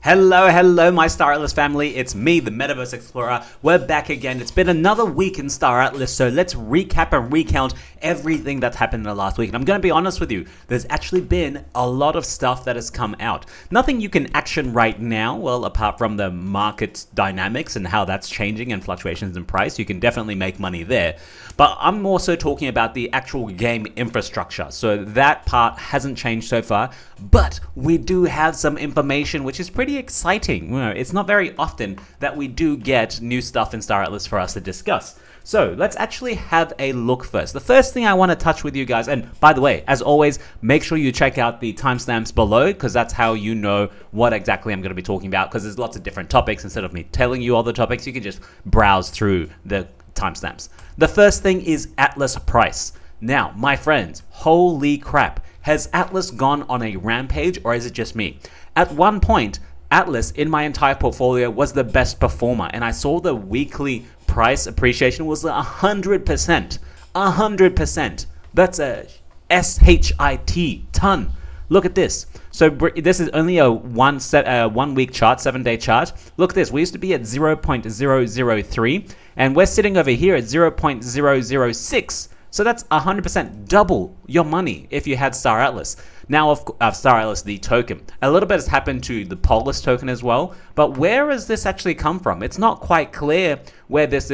Hello, my Star Atlas family. It's me, the MetaVerse Explorer. We're back again. It's been another week in Star Atlas, so let's recap and recount everything that's happened in the last week. And I'm going to be honest with you, there's actually been a lot of stuff that has come out. Nothing you can action right now, well, apart from the market dynamics and how that's changing and fluctuations in price. You can definitely make money there. But I'm also talking about the actual game infrastructure. So that part hasn't changed so far, but we do have some information which is pretty exciting. You know, it's not very often that we do get new stuff in Star Atlas for us to discuss. So let's actually have a look first. The first thing I want to touch with you guys, and by the way, as always, make sure you check out the timestamps below because that's how you know what exactly I'm going to be talking about, because there's lots of different topics. Instead of me telling you all the topics, you can just browse through the timestamps. The first thing is Atlas price. Now, my friends, holy crap. Has Atlas gone on a rampage, or is it just me? At one point, Atlas in my entire portfolio was the best performer, and I saw the weekly price appreciation was 100%. 100%. That's a SHIT, ton. Look at this. So this is only a 1 week chart, 7-day chart. Look at this. We used to be at 0.003, and we're sitting over here at 0.006. So that's 100% double your money if you had Star Atlas. Now, Star Atlas, the token. A little bit has happened to the Polis token as well, but where has this actually come from? It's not quite clear where this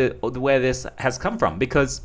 has come from, because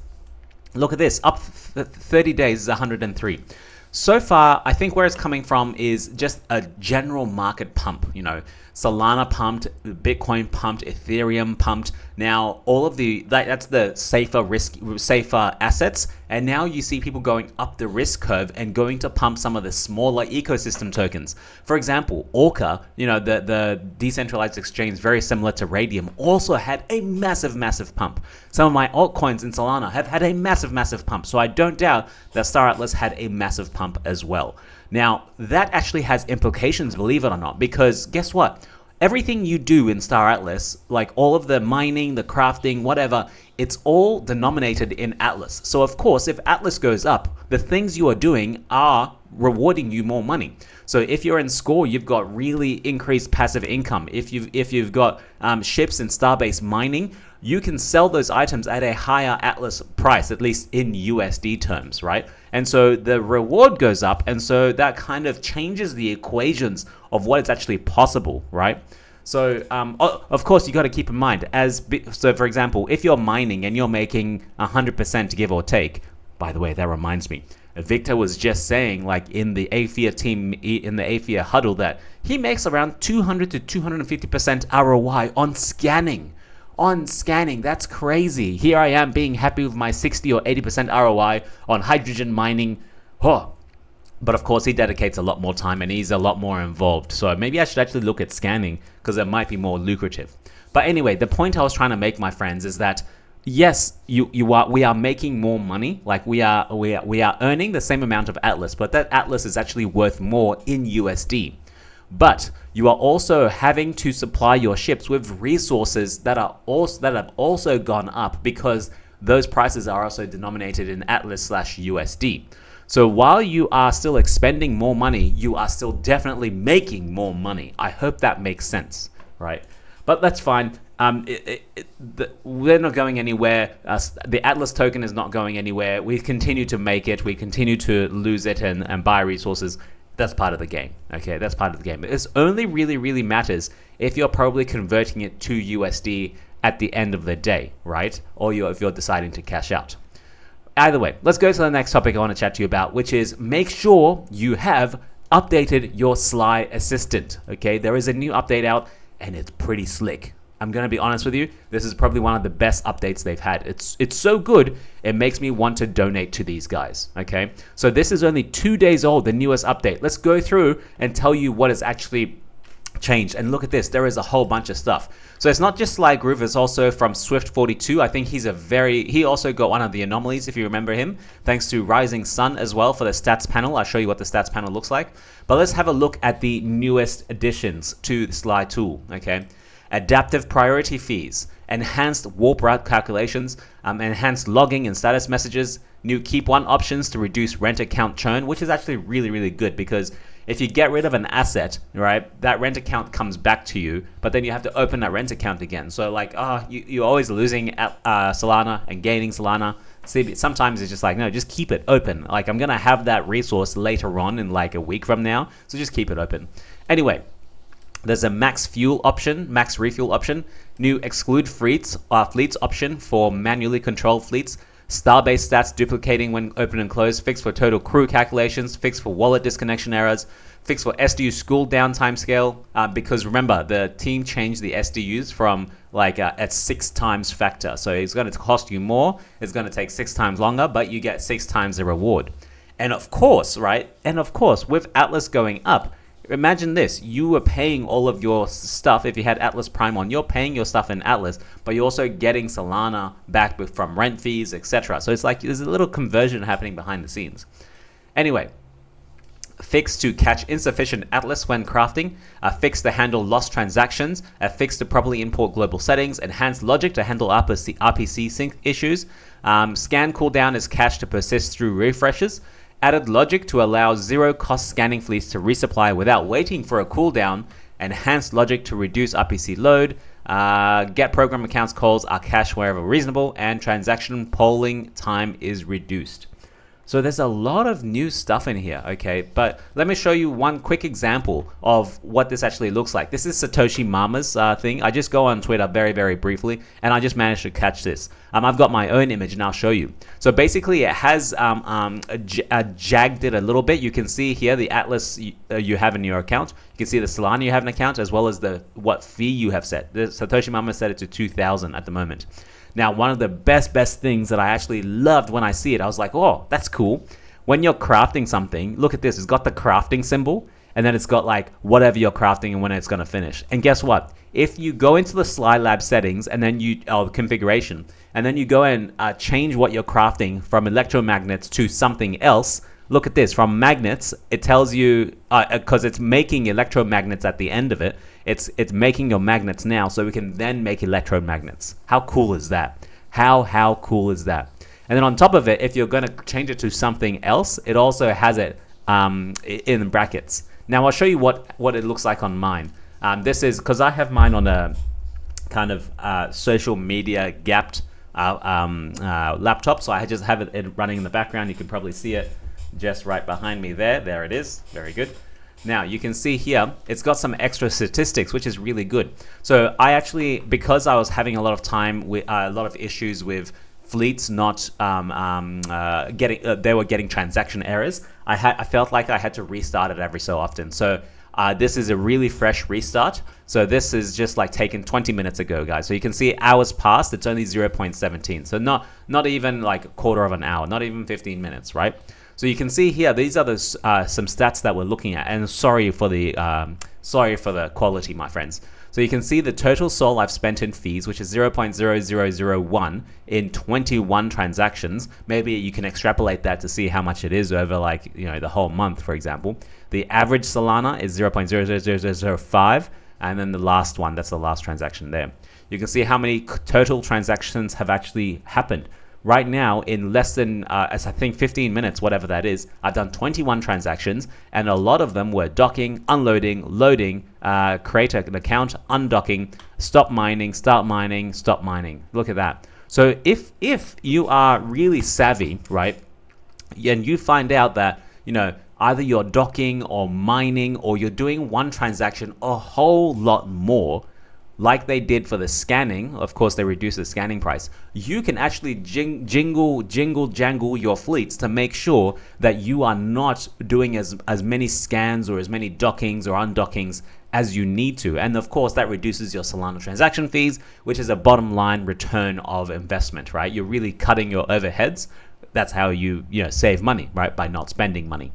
look at this. Up 30 days is 103. So far, I think where it's coming from is just a general market pump. You know, Solana pumped, Bitcoin pumped, Ethereum pumped. Now, all of that's the safer assets. And now you see people going up the risk curve and going to pump some of the smaller ecosystem tokens. For example, Orca, you know, the decentralized exchange, very similar to Radium, also had a massive pump. Some of my altcoins in Solana have had a massive pump. So I don't doubt that Star Atlas had a massive pump as well. Now, that actually has implications, believe it or not, because guess what? Everything you do in Star Atlas, like all of the mining, the crafting, whatever, it's all denominated in Atlas. So of course, if Atlas goes up, the things you are doing are rewarding you more money. So if you're in Score, you've got really increased passive income. If you've got ships in Starbase mining, you can sell those items at a higher Atlas price, at least in USD terms, right? And so the reward goes up, and so that kind of changes the equations of what is actually possible, right? So, of course, you got to keep in mind, so for example, if you're mining and you're making 100% give or take, by the way, that reminds me, Victor was just saying, like in the AFIA team, in the AFIA huddle, that he makes around 200 to 250% ROI on scanning. That's crazy. Here I am being happy with my 60 or 80% ROI on hydrogen mining. But of course, he dedicates a lot more time and he's a lot more involved. So maybe I should actually look at scanning because it might be more lucrative. But anyway, the point I was trying to make, my friends, is that yes, we are making more money. Like we are earning the same amount of Atlas, but that Atlas is actually worth more in USD. But you are also having to supply your ships with resources that have also gone up, because those prices are also denominated in Atlas/USD. So while you are still expending more money, you are still definitely making more money. I hope that makes sense, right? But that's fine. We're not going anywhere. The Atlas token is not going anywhere. We continue to make it. We continue to lose it and buy resources. That's part of the game. Okay, that's part of the game. This only really matters if you're probably converting it to USD at the end of the day, right? Or if you're deciding to cash out. Either way, let's go to the next topic I want to chat to you about, which is make sure you have updated your Sly Assistant. Okay, there is a new update out and it's pretty slick. I'm going to be honest with you, this is probably one of the best updates they've had. It's so good, it makes me want to donate to these guys, okay? So this is only 2 days old, the newest update. Let's go through and tell you what has actually changed. And look at this, there is a whole bunch of stuff. So it's not just Sly Groove, it's also from Swift42. I think he also got one of the anomalies, if you remember him, thanks to Rising Sun as well for the stats panel. I'll show you what the stats panel looks like. But let's have a look at the newest additions to the Sly tool, okay? Adaptive priority fees, enhanced warp route calculations, enhanced logging and status messages, new keep one options to reduce rent account churn, which is actually really good, because if you get rid of an asset, right, that rent account comes back to you, but then you have to open that rent account again. So like, you're always losing Solana and gaining Solana. See, sometimes it's just like, no, just keep it open. Like, I'm going to have that resource later on in like a week from now, so just keep it open. Anyway, there's a max refuel option, new exclude fleets option for manually controlled fleets, star-based stats duplicating when open and closed, fixed for total crew calculations, fixed for wallet disconnection errors, fixed for SDU school downtime scale, because remember, the team changed the SDUs from like at 6 times factor. So it's going to cost you more, it's going to take 6 times longer, but you get 6 times the reward. And of course, right? And of course, with Atlas going up, imagine this, you were paying all of your stuff. If you had Atlas Prime on, you're paying your stuff in Atlas, but you're also getting Solana back from rent fees, etc. So it's like there's a little conversion happening behind the scenes. Anyway, fix to catch insufficient Atlas when crafting, fix to handle lost transactions, fix to properly import global settings, enhanced logic to handle RPC sync issues, scan cooldown is cached to persist through refreshes, added logic to allow zero-cost scanning fleets to resupply without waiting for a cooldown, enhanced logic to reduce RPC load, get program accounts calls are cached wherever reasonable, and transaction polling time is reduced. So there's a lot of new stuff in here, okay? But let me show you one quick example of what this actually looks like. This is Satoshi Mama's thing. I just go on Twitter very, very briefly, and I just managed to catch this. I've got my own image, and I'll show you. So basically, it has jagged it a little bit. You can see here the Atlas you have in your account. You can see the Solana you have in account, as well as what fee you have set. The Satoshi Mama set it to 2,000 at the moment. Now, one of the best things that I actually loved when I see it, I was like, oh, that's cool. When you're crafting something, look at this. It's got the crafting symbol, and then it's got like whatever you're crafting and when it's going to finish. And guess what? If you go into the Sly Lab settings and then configuration, and then you go and change what you're crafting from electromagnets to something else, look at this. From magnets, it tells you, because it's making electromagnets at the end of it, it's making your magnets now, so we can then make electromagnets. How cool is that? How cool is that? And then on top of it, if you're going to change it to something else, it also has it in brackets. Now I'll show you what it looks like on mine. This is because I have mine on a kind of social media gapped laptop, so I just have it running in the background. You can probably see it just right behind me there. There it is. Very good. Now you can see here, it's got some extra statistics, which is really good. So I actually, because I was having a lot of time with a lot of issues with fleets not they were getting transaction errors. I felt like I had to restart it every so often. So this is a really fresh restart. So this is just like taken 20 minutes ago, guys. So you can see hours passed. It's only 0.17. So not even like a quarter of an hour, not even 15 minutes, right? So you can see here, these are some stats that we're looking at, and sorry for the quality, my friends. So you can see the total SOL I've spent in fees, which is 0.0001 in 21 transactions. Maybe you can extrapolate that to see how much it is over the whole month, for example. The average Solana is 0.00005, and then the last one, that's the last transaction there. You can see how many total transactions have actually happened. Right now, in less than, I think 15 minutes, whatever that is, I've done 21 transactions, and a lot of them were docking, unloading, loading, create an account, undocking, stop mining, start mining, stop mining. Look at that. So if you are really savvy, right, and you find out that, either you're docking or mining, or you're doing one transaction a whole lot more, like they did for the scanning, of course they reduce the scanning price, you can actually jangle your fleets to make sure that you are not doing as many scans or as many dockings or undockings as you need to. And of course that reduces your Solana transaction fees, which is a bottom line return of investment, right? You're really cutting your overheads. That's how you save money, right? By not spending money.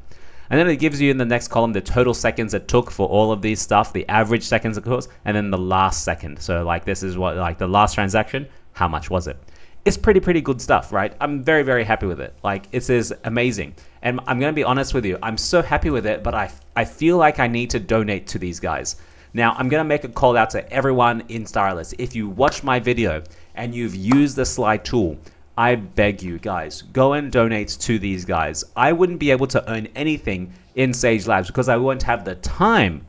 And then it gives you in the next column the total seconds it took for all of these stuff, the average seconds, of course, and then the last second. So this is what the last transaction, how much was it? It's pretty good stuff, right? I'm very, very happy with it. It is amazing. And I'm going to be honest with you, I'm so happy with it, but I feel like I need to donate to these guys. Now, I'm going to make a call out to everyone in staratlas. If you watch my video and you've used the Sly tool, I beg you guys, go and donate to these guys. I wouldn't be able to earn anything in Sage Labs because I won't have the time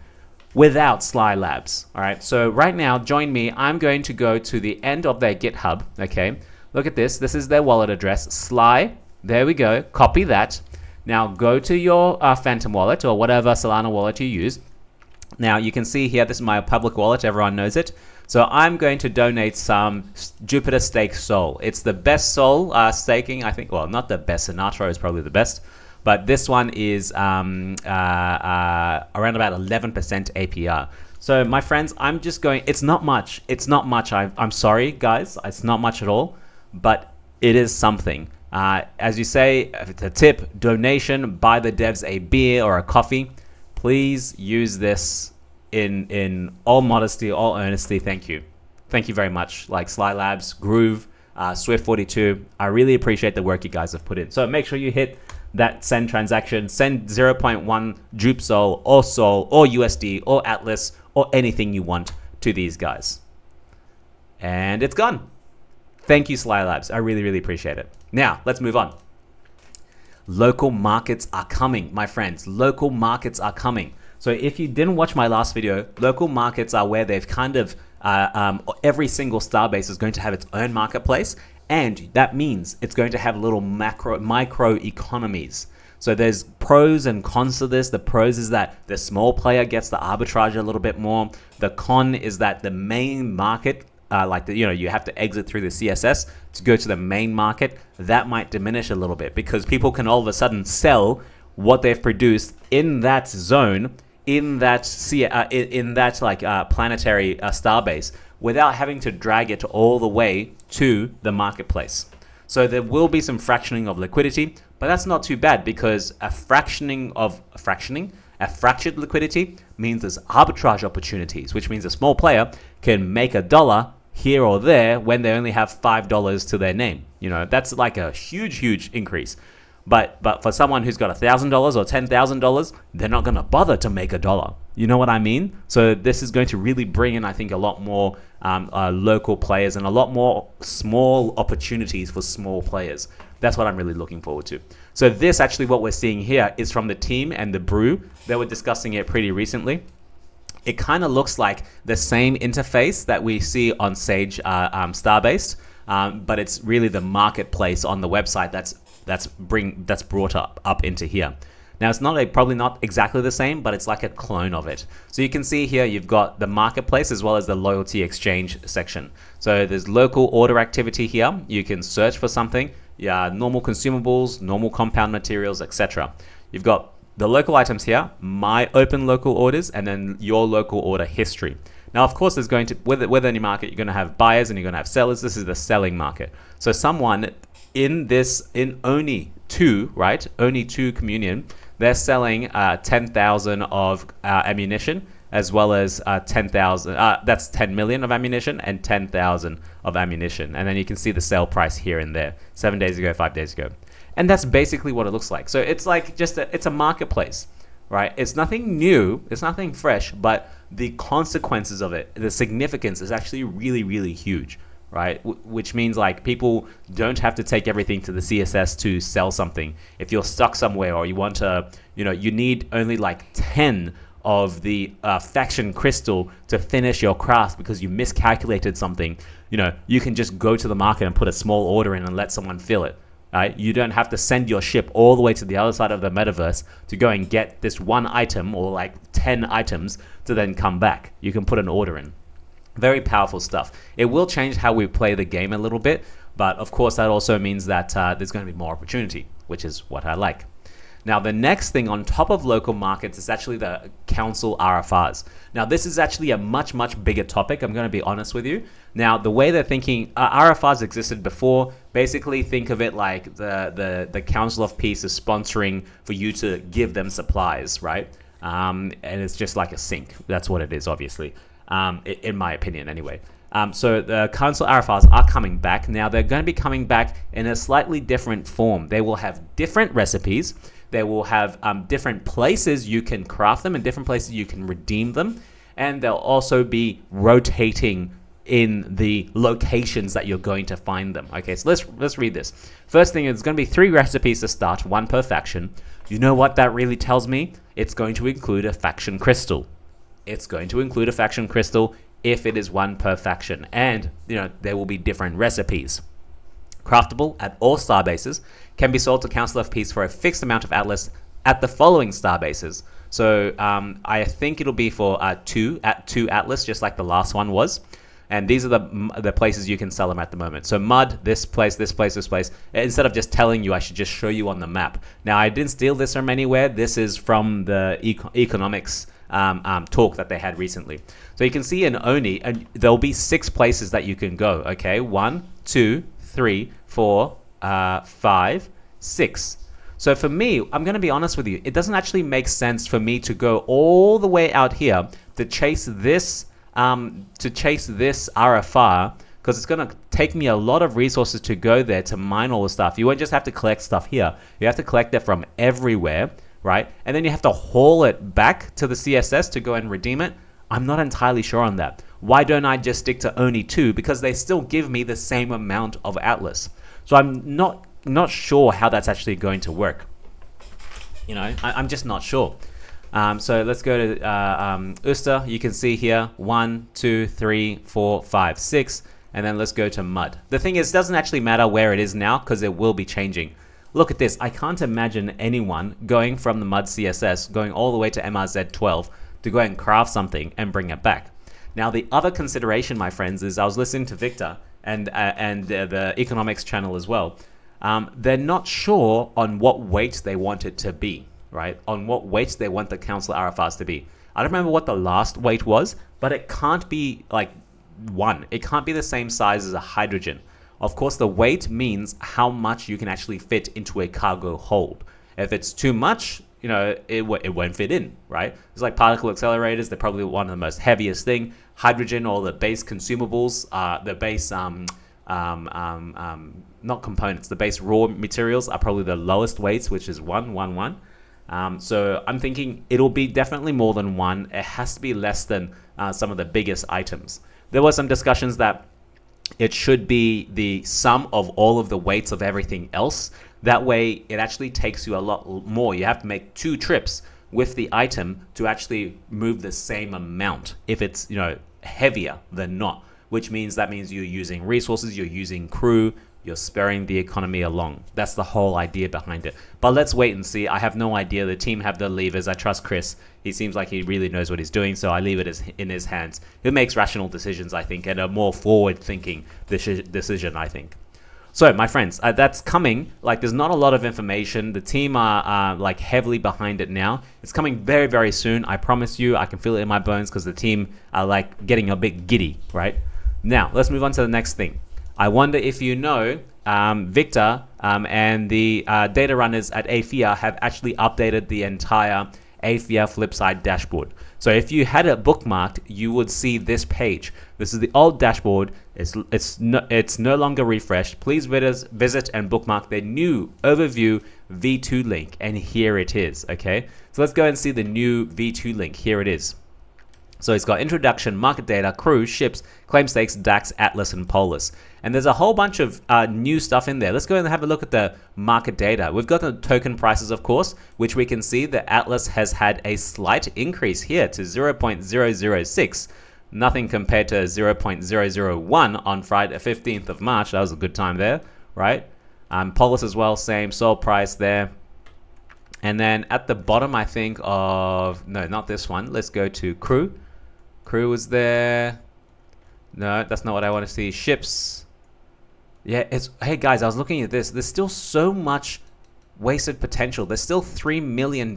without Sly Labs. All right, so right now, join me. I'm going to go to the end of their GitHub. Okay, look at this. This is their wallet address, Sly. There we go. Copy that. Now go to your Phantom wallet or whatever Solana wallet you use. Now you can see here, this is my public wallet. Everyone knows it. So I'm going to donate some Jupiter Stake Sol. It's the best Sol staking, I think. Well, not the best. Sinatra is probably the best. But this one is around about 11% APR. So my friends, I'm just going, it's not much. It's not much. I'm sorry, guys. It's not much at all. But it is something. As you say, if it's a tip, donation, buy the devs a beer or a coffee. Please use this in all modesty, all earnesty. Thank you. Thank you very much. Like Sly Labs, Groove, Swift42. I really appreciate the work you guys have put in. So make sure you hit that send transaction. Send 0.1 Jupe Sol or Sol or USD or Atlas or anything you want to these guys. And it's gone. Thank you, Sly Labs. I really, really appreciate it. Now, let's move on. Local markets are coming, my friends. Local markets are coming. So if you didn't watch my last video, local markets are where they've kind of, every single Starbase is going to have its own marketplace. And that means it's going to have little micro economies. So there's pros and cons to this. The pros is that the small player gets the arbitrage a little bit more. The con is that the main market, you have to exit through the CSS to go to the main market. That might diminish a little bit because people can all of a sudden sell what they've produced in that zone, in that planetary Starbase, without having to drag it all the way to the marketplace. So there will be some fractioning of liquidity, but that's not too bad because a fractured liquidity means there's arbitrage opportunities, which means a small player can make $1 here or there when they only have $5 to their name. That's like a huge increase. But for someone who's got $1,000 or $10,000, they're not going to bother to make $1. You know what I mean? So this is going to really bring in, I think, a lot more local players and a lot more small opportunities for small players. That's what I'm really looking forward to. So this actually, what we're seeing here is from the team and the brew. They were discussing it pretty recently. It kind of looks like the same interface that we see on Sage Starbase, but it's really the marketplace on the website that's brought up into here. Now it's probably not exactly the same, but it's like a clone of it. So you can see here you've got the marketplace as well as the loyalty exchange section. So there's local order activity here. You can search for something, normal consumables, normal compound materials, etc. You've got the local items here, my open local orders, and then your local order history. Now, of course, there's going to, with any market, you're going to have buyers and you're going to have sellers. This is the selling market. So someone in Oni 2, right? Oni 2 communion, they're selling 10,000 of ammunition, as well as 10,000, that's 10 million of ammunition and 10,000 of ammunition. And then you can see the sale price here and there, 7 days ago, 5 days ago. And that's basically what it looks like. So it's like it's a marketplace, right? It's nothing new, it's nothing fresh, but the consequences of it, the significance is actually really, really huge, right? Which means like people don't have to take everything to the CSS to sell something. If you're stuck somewhere or you want to, you need only like 10 of the faction crystal to finish your craft because you miscalculated something, you can just go to the market and put a small order in and let someone fill it. Right? You don't have to send your ship all the way to the other side of the metaverse to go and get this one item or like 10 items to then come back. You can put an order in. Very powerful stuff. It will change how we play the game a little bit, but of course that also means that there's going to be more opportunity, which is what I like. Now, the next thing on top of local markets is actually the council RFRs. Now, this is actually a much, much bigger topic. I'm going to be honest with you. Now, the way they're thinking, RFRs existed before. Basically, think of it like the Council of Peace is sponsoring for you to give them supplies, right? And it's just like a sink. That's what it is, obviously, in my opinion anyway. So the council RFRs are coming back. Now, they're going to be coming back in a slightly different form. They will have different recipes. They will have different places you can craft them and different places you can redeem them. And they'll also be rotating in the locations that you're going to find them. Okay, so let's read this. First thing, it's going to be 3 recipes to start, 1 per faction. You know what that really tells me? It's going to include a faction crystal. It's going to include a faction crystal if it is 1 per faction, and there will be different recipes. Craftable at all star bases, can be sold to Council of Peace for a fixed amount of atlas at the following star bases. So I think it'll be for 2 atlas, just like the last one was. And these are the places you can sell them at the moment. So Mud, this place, this place, this place. Instead of just telling you, I should just show you on the map. Now, I didn't steal this from anywhere. This is from the economics talk that they had recently. So you can see in Oni, and there'll be 6 places that you can go. Okay, 1, 2, 3, 4, 5, 6. So for me, I'm going to be honest with you, it doesn't actually make sense for me to go all the way out here to chase this RFR, because it's going to take me a lot of resources to go there to mine all the stuff. You won't just have to collect stuff here. You have to collect it from everywhere, right? And then you have to haul it back to the CSS to go and redeem it. I'm not entirely sure on that. Why don't I just stick to only 2? Because they still give me the same amount of atlas. So I'm not sure how that's actually going to work. I'm just not sure. So let's go to Uster. You can see here 1, 2, 3, 4, 5, 6, and then let's go to Mud. The thing is, it doesn't actually matter where it is now because it will be changing. Look at this. I can't imagine anyone going from the Mud CSS going all the way to MRZ12 to go and craft something and bring it back. Now, the other consideration, my friends, is I was listening to Victor and the economics channel as well. They're not sure on what weight they want it to be, right? On what weight they want the council RFRs to be. I don't remember what the last weight was, but it can't be like 1. It can't be the same size as a hydrogen. Of course, the weight means how much you can actually fit into a cargo hold. If it's too much, it won't fit in, right? It's like particle accelerators. They're probably one of the most heaviest thing. Hydrogen, or the base consumables, the base not components, the base raw materials are probably the lowest weights, which is 1, 1, 1. So I'm thinking it'll be definitely more than 1. It has to be less than some of the biggest items. There were some discussions that it should be the sum of all of the weights of everything else. That way, it actually takes you a lot more. You have to make 2 trips with the item to actually move the same amount if it's heavier than not, which means you're using resources, you're using crew, you're spurring the economy along. That's the whole idea behind it. But let's wait and see. I have no idea. The team have the levers. I trust Chris. He seems like he really knows what he's doing, so I leave it in his hands. He makes rational decisions, I think, and a more forward-thinking decision, I think. So, my friends, that's coming. There's not a lot of information. The team are heavily behind it now. It's coming very, very soon. I promise you. I can feel it in my bones because the team are getting a bit giddy, right? Now, let's move on to the next thing. I wonder if you know, Victor and the data runners at AFIA have actually updated the entire AFIA Flipside dashboard. So if you had it bookmarked, you would see this page. This is the old dashboard. It's no longer refreshed. Please visit and bookmark the new overview V2 link, and here it is. Okay, so let's go and see the new V2 link. Here it is. So it's got introduction, market data, crew, ships, claim stakes, DAX, Atlas, and Polis. And there's a whole bunch of new stuff in there. Let's go and have a look at the market data. We've got the token prices, of course, which we can see that Atlas has had a slight increase here to 0.006. Nothing compared to 0.001 on Friday, 15th of March. That was a good time there, right? Polis as well, same, sold price there. And then at the bottom, I think of, no, not this one. Let's go to crew. Crew is there. No, that's not what I want to see. Ships. Yeah, hey guys, I was looking at this. There's still so much wasted potential. There's still $3 million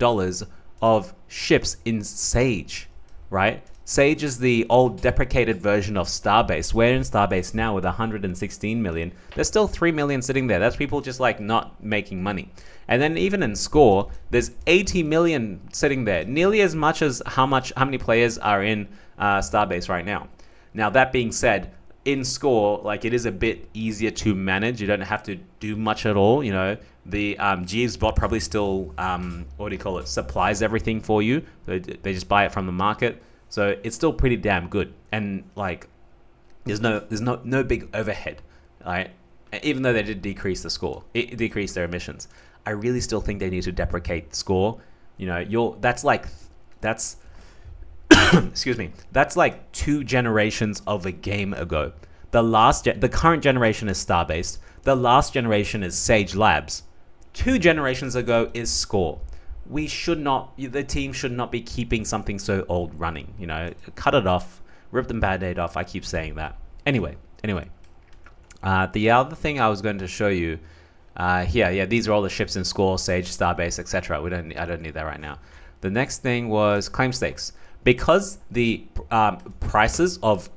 of ships in Sage, right? Sage is the old deprecated version of Starbase. We're in Starbase now with 116 million. There's still 3 million sitting there. That's people just not making money. And then even in Score, there's 80 million sitting there, nearly as much as how many players are in Starbase right now. Now that being said, in Score, it is a bit easier to manage. You don't have to do much at all. The Jeeves bot probably still supplies everything for you. They just buy it from the market. So it's still pretty damn good. And There's no big overhead, right? Even though they did decrease the score, it decreased their emissions. I really still think they need to deprecate score. You know, that's excuse me, that's like 2 generations of a game ago. The current generation is star based. The last generation is Sage Labs. 2 generations ago is score. The team should not be keeping something so old running. You know, cut it off, rip the band-aid off. I keep saying that. Anyway. The other thing I was going to show you here, these are all the ships in score, Sage, Starbase, etc. I don't need that right now. The next thing was claim stakes. Because the prices of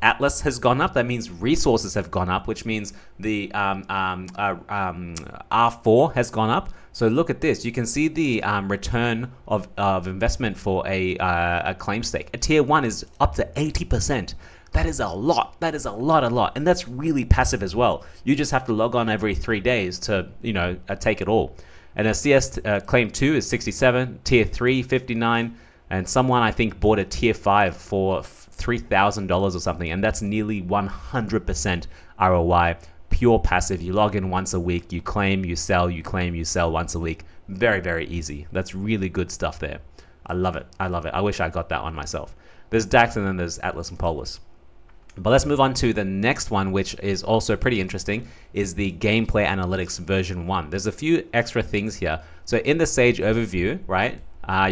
Atlas has gone up, that means resources have gone up, which means the R4 has gone up. So look at this. You can see the return of investment for a claim stake. A tier 1 is up to 80%. That is a lot. That is a lot. And that's really passive as well. You just have to log on every 3 days to, take it all. And a CS claim 2 is 67, tier 3, 59. And someone, I think, bought a tier 5 for $3,000 or something. And that's nearly 100% ROI. Pure passive. You log in once a week. You claim, you sell, you claim, you sell once a week. Very, very easy. That's really good stuff there. I love it. I wish I got that one myself. There's DAX and then there's Atlas and Polis. But let's move on to the next one, which is also pretty interesting, is the gameplay analytics version 1. There's a few extra things here. So in the Sage overview, right,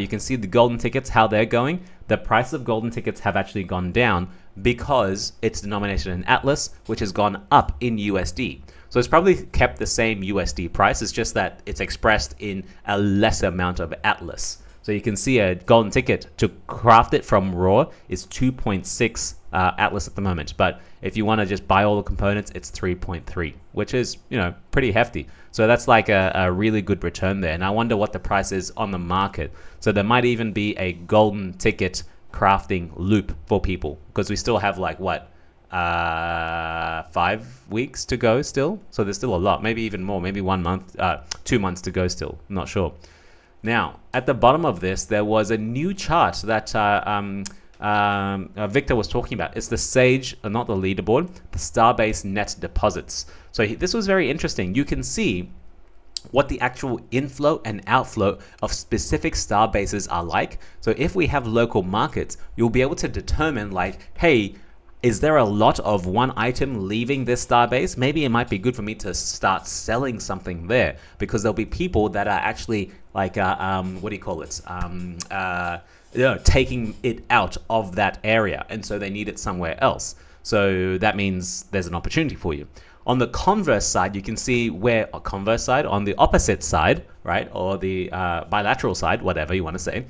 you can see the golden tickets, how they're going. The price of golden tickets have actually gone down because it's denominated in Atlas, which has gone up in USD. So it's probably kept the same USD price. It's just that it's expressed in a lesser amount of Atlas. So you can see a golden ticket to craft it from raw is 2.6 Atlas at the moment. But if you want to just buy all the components, it's 3.3, which is, pretty hefty. So that's like a really good return there. And I wonder what the price is on the market. So there might even be a golden ticket crafting loop for people, because we still have 5 weeks to go still. So there's still a lot, maybe even more, maybe 1 month, 2 months to go still. I'm not sure. Now, at the bottom of this, there was a new chart that Victor was talking about. It's the Sage, not the leaderboard, the Starbase net deposits. So this was very interesting. You can see what the actual inflow and outflow of specific Starbases are like. So if we have local markets, you'll be able to determine hey, is there a lot of one item leaving this Starbase? Maybe it might be good for me to start selling something there, because there'll be people that are actually taking it out of that area, and so they need it somewhere else. So that means there's an opportunity for you. On the converse side, you can see on the opposite side, right, or the bilateral side, whatever you want to say,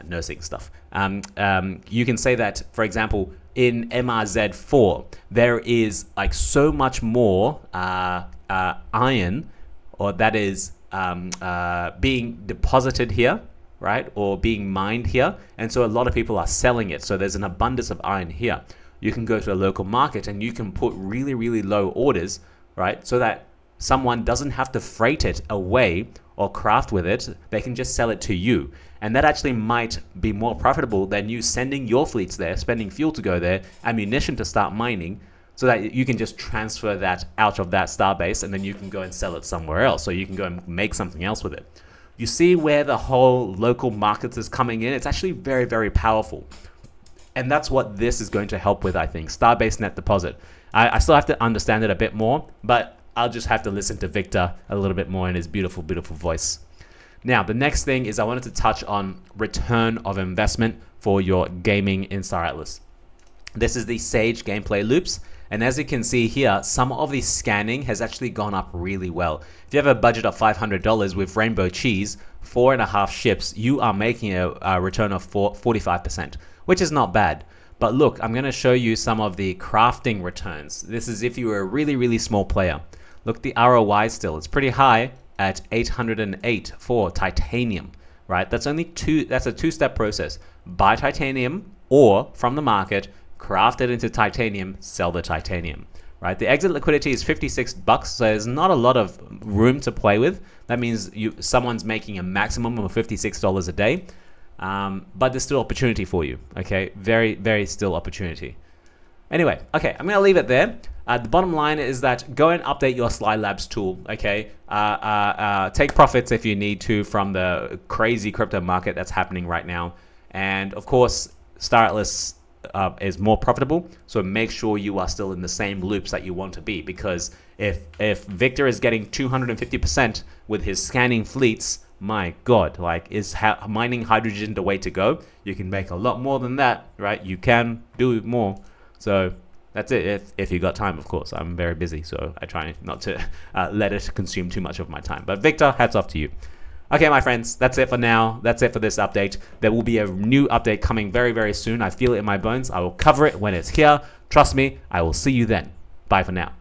nursing stuff. You can say that, for example, in MRZ4, there is so much more iron, or that is being deposited here, right, or being mined here, and so a lot of people are selling it. So there's an abundance of iron here. You can go to a local market and you can put really, really low orders, right, so that someone doesn't have to freight it away or craft with it. They can just sell it to you. And that actually might be more profitable than you sending your fleets there, spending fuel to go there, ammunition to start mining, so that you can just transfer that out of that Starbase, and then you can go and sell it somewhere else. So you can go and make something else with it. You see where the whole local markets is coming in? It's actually very, very powerful. And that's what this is going to help with, I think. Starbase net deposit. I still have to understand it a bit more, but I'll just have to listen to Victor a little bit more in his beautiful, beautiful voice. Now, the next thing is I wanted to touch on return of investment for your gaming in Star Atlas. This is the Sage gameplay loops. And as you can see here, some of the scanning has actually gone up really well. If you have a budget of $500 with Rainbow Cheese, 4.5 ships, you are making a return of 45%, which is not bad. But look, I'm going to show you some of the crafting returns. This is if you were a really, really small player. Look, the ROI still, it's pretty high at 808 for titanium, right? That's a two-step process. Buy titanium, or from the market, craft it into titanium, sell the titanium, right? The exit liquidity is $56, so there's not a lot of room to play with. That means someone's making a maximum of $56 a day, but there's still opportunity for you, okay? Very, very still opportunity. Anyway, okay, I'm going to leave it there. The bottom line is that go and update your Sly Labs tool, okay? Take profits if you need to from the crazy crypto market that's happening right now. And of course, staratlas is more profitable, so make sure you are still in the same loops that you want to be, because if Victor is getting 250% with his scanning fleets, my god, like, is mining hydrogen the way to go? You can make a lot more than that, right? You can do more. So that's it, if you got time, of course. I'm very busy, so I try not to let it consume too much of my time. But Victor, hats off to you. Okay, my friends, that's it for now. That's it for this update. There will be a new update coming very, very soon. I feel it in my bones. I will cover it when it's here. Trust me, I will see you then. Bye for now.